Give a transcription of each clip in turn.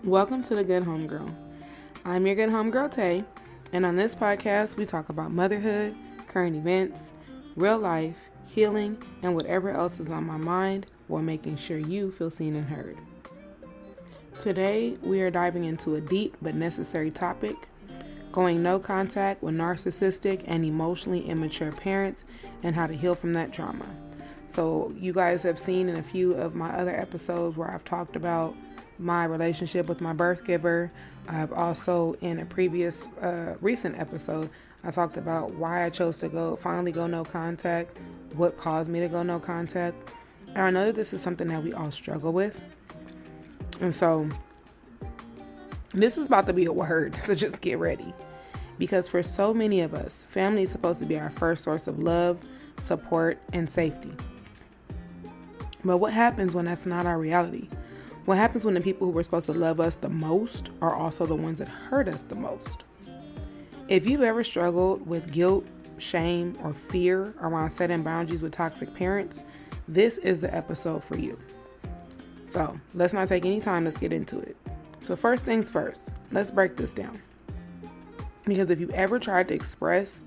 Welcome to the Good Homegirl. I'm your Good Homegirl, Tay, and on this podcast, we talk about motherhood, current events, real life, healing, and whatever else is on my mind while making sure you feel seen and heard. Today, we are diving into a deep but necessary topic, going no contact with narcissistic and emotionally immature parents and how to heal from that trauma. So you guys have seen in a few of my other episodes where I've talked about my relationship with my birth giver. I've also, in a previous recent episode, I talked about why I chose to finally go no contact, what caused me to go no contact. And I know that this is something that we all struggle with. And so this is about to be a word, so just get ready. Because for so many of us, family is supposed to be our first source of love, support, and safety. But what happens when that's not our reality? What happens when the people who were supposed to love us the most are also the ones that hurt us the most? If you've ever struggled with guilt, shame, or fear around setting boundaries with toxic parents, this is the episode for you. So let's not take any time, let's get into it. So first things first, let's break this down. Because if you've ever tried to express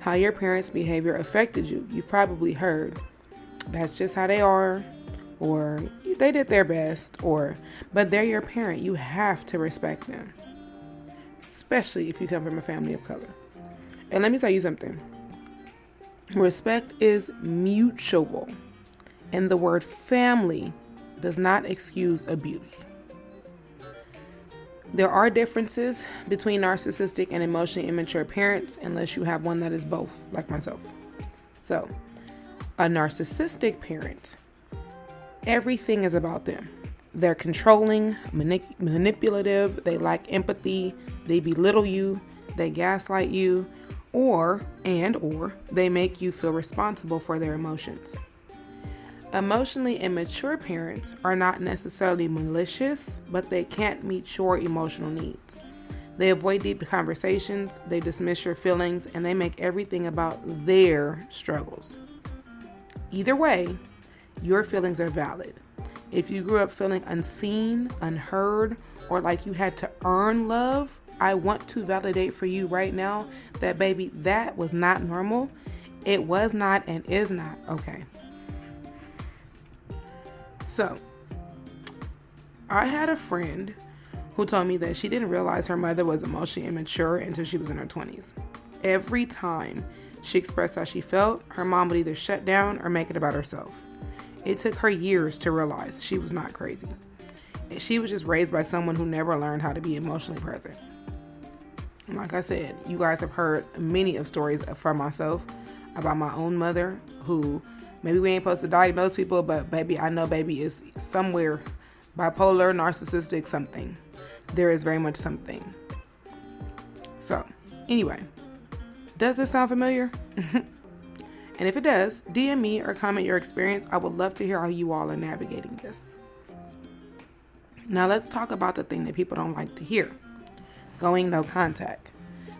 how your parents' behavior affected you, you've probably heard, that's just how they are, or they did their best, but they're your parent. You have to respect them, especially if you come from a family of color. And let me tell you something. Respect is mutual, and the word family does not excuse abuse. There are differences between narcissistic and emotionally immature parents, unless you have one that is both, like myself. So, a narcissistic parent, everything is about them. They're controlling, manipulative, they lack empathy, they belittle you, they gaslight you, or they make you feel responsible for their emotions. Emotionally immature parents are not necessarily malicious, but they can't meet your emotional needs. They avoid deep conversations, they dismiss your feelings, and they make everything about their struggles. Either way, your feelings are valid. If you grew up feeling unseen, unheard, or like you had to earn love, I want to validate for you right now that, baby, that was not normal. It was not and is not okay. So, I had a friend who told me that she didn't realize her mother was emotionally immature until she was in her 20s. Every time she expressed how she felt, her mom would either shut down or make it about herself. It took her years to realize she was not crazy. She was just raised by someone who never learned how to be emotionally present. And like I said, you guys have heard many of stories from myself about my own mother, who maybe we ain't supposed to diagnose people, but baby, I know baby is somewhere bipolar, narcissistic, something. There is very much something. So, anyway, does this sound familiar? And if it does, DM me or comment your experience. I would love to hear how you all are navigating this. Now let's talk about the thing that people don't like to hear. Going no contact.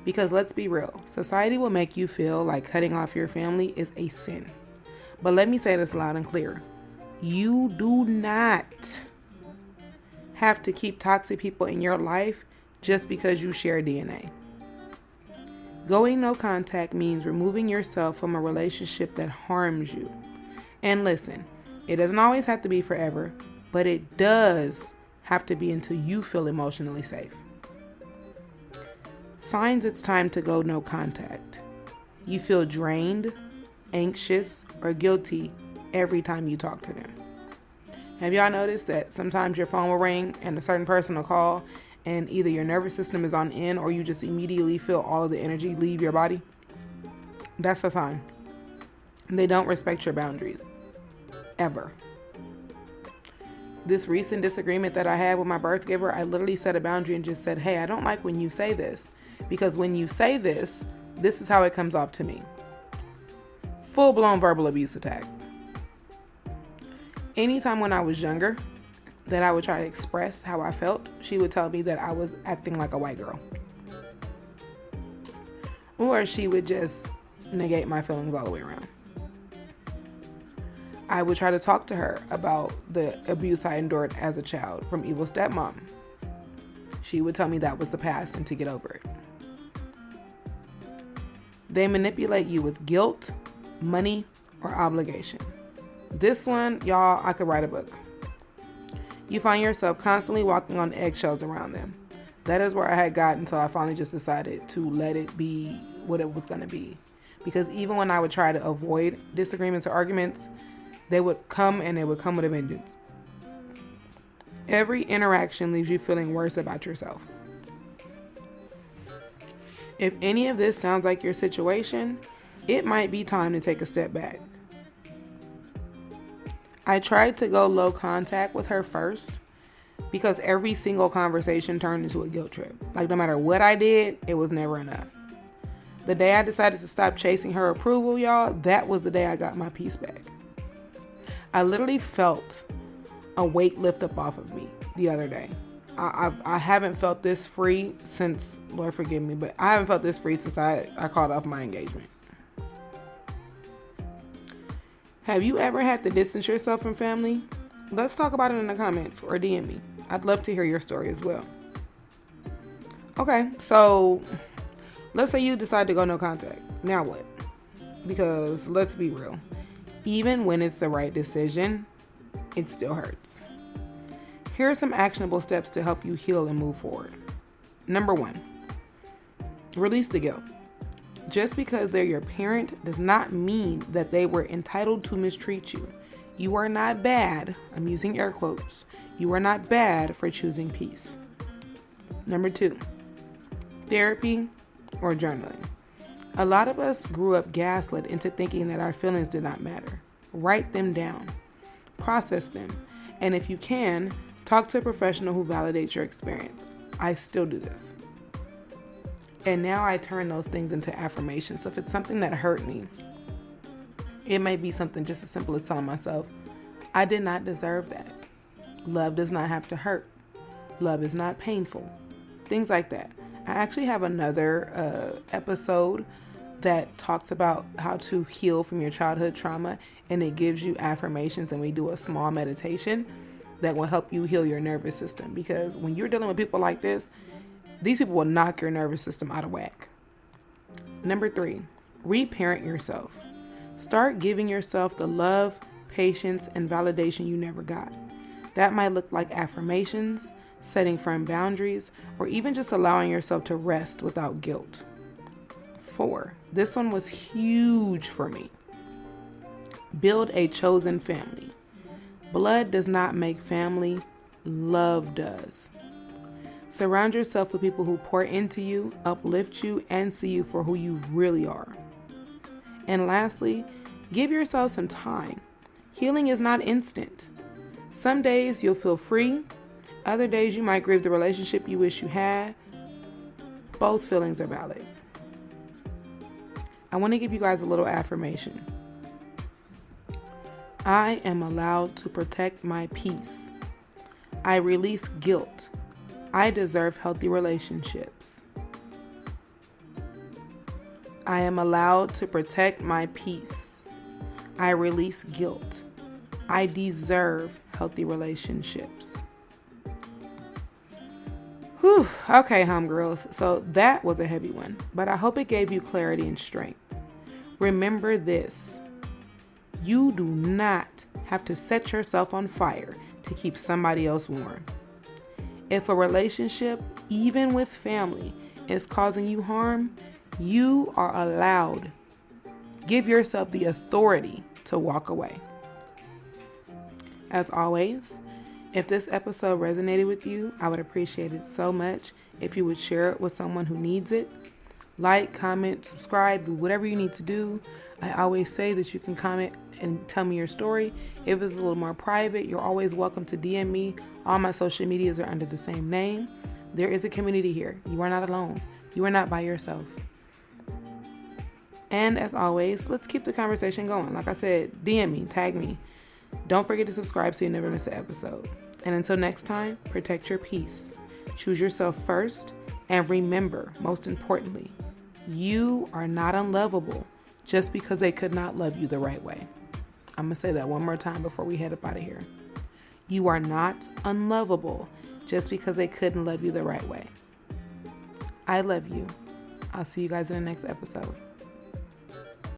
Because let's be real, society will make you feel like cutting off your family is a sin. But let me say this loud and clear. You do not have to keep toxic people in your life just because you share DNA. Going no contact means removing yourself from a relationship that harms you. And listen, it doesn't always have to be forever, but it does have to be until you feel emotionally safe. Signs it's time to go no contact. You feel drained, anxious, or guilty every time you talk to them. Have y'all noticed that sometimes your phone will ring and a certain person will call and either your nervous system is on end or you just immediately feel all of the energy leave your body? That's the sign. They don't respect your boundaries. Ever. This recent disagreement that I had with my birth giver, I literally set a boundary and just said, hey, I don't like when you say this. Because when you say this, this is how it comes off to me. Full-blown verbal abuse attack. Anytime when I was younger that I would try to express how I felt, she would tell me that I was acting like a white girl. Or she would just negate my feelings all the way around. I would try to talk to her about the abuse I endured as a child from evil stepmom. She would tell me that was the past and to get over it. They manipulate you with guilt, money, or obligation. This one, y'all, I could write a book. You find yourself constantly walking on eggshells around them. That is where I had gotten until I finally just decided to let it be what it was going to be. Because even when I would try to avoid disagreements or arguments, they would come and they would come with a vengeance. Every interaction leaves you feeling worse about yourself. If any of this sounds like your situation, it might be time to take a step back. I tried to go low contact with her first because every single conversation turned into a guilt trip. Like, no matter what I did, it was never enough. The day I decided to stop chasing her approval, y'all, that was the day I got my peace back. I literally felt a weight lift up off of me the other day. I haven't felt this free since, Lord forgive me, but I haven't felt this free since I called off my engagement. Have you ever had to distance yourself from family? Let's talk about it in the comments or DM me. I'd love to hear your story as well. Okay, so let's say you decide to go no contact. Now what? Because let's be real. Even when it's the right decision, it still hurts. Here are some actionable steps to help you heal and move forward. Number 1, release the guilt. Just because they're your parent does not mean that they were entitled to mistreat you. You are not bad. I'm using air quotes. You are not bad for choosing peace. Number 2, therapy or journaling. A lot of us grew up gaslit into thinking that our feelings did not matter. Write them down. Process them. And if you can, talk to a professional who validates your experience. I still do this. And now I turn those things into affirmations. So if it's something that hurt me, it may be something just as simple as telling myself, I did not deserve that. Love does not have to hurt. Love is not painful. Things like that. I actually have another episode that talks about how to heal from your childhood trauma, and it gives you affirmations, and we do a small meditation that will help you heal your nervous system. Because when you're dealing with people like this, these people will knock your nervous system out of whack. Number 3, reparent yourself. Start giving yourself the love, patience, and validation you never got. That might look like affirmations, setting firm boundaries, or even just allowing yourself to rest without guilt. 4, this one was huge for me. Build a chosen family. Blood does not make family, love does. Surround yourself with people who pour into you, uplift you, and see you for who you really are. And lastly, give yourself some time. Healing is not instant. Some days you'll feel free. Other days you might grieve the relationship you wish you had. Both feelings are valid. I want to give you guys a little affirmation. I am allowed to protect my peace. I release guilt. I deserve healthy relationships. I am allowed to protect my peace. I release guilt. I deserve healthy relationships. Whew. Okay, homegirls. So that was a heavy one, but I hope it gave you clarity and strength. Remember this. You do not have to set yourself on fire to keep somebody else warm. If a relationship, even with family, is causing you harm, you are allowed. Give yourself the authority to walk away. As always, if this episode resonated with you, I would appreciate it so much if you would share it with someone who needs it. Like, comment, subscribe, do whatever you need to do. I always say that you can comment and tell me your story. If it's a little more private, you're always welcome to DM me. All my social medias are under the same name. There is a community here. You are not alone. You are not by yourself. And as always, let's keep the conversation going. Like I said, DM me, tag me. Don't forget to subscribe so you never miss an episode. And until next time, protect your peace. Choose yourself first. And remember, most importantly, you are not unlovable just because they could not love you the right way. I'm going to say that one more time before we head up out of here. You are not unlovable just because they couldn't love you the right way. I love you. I'll see you guys in the next episode.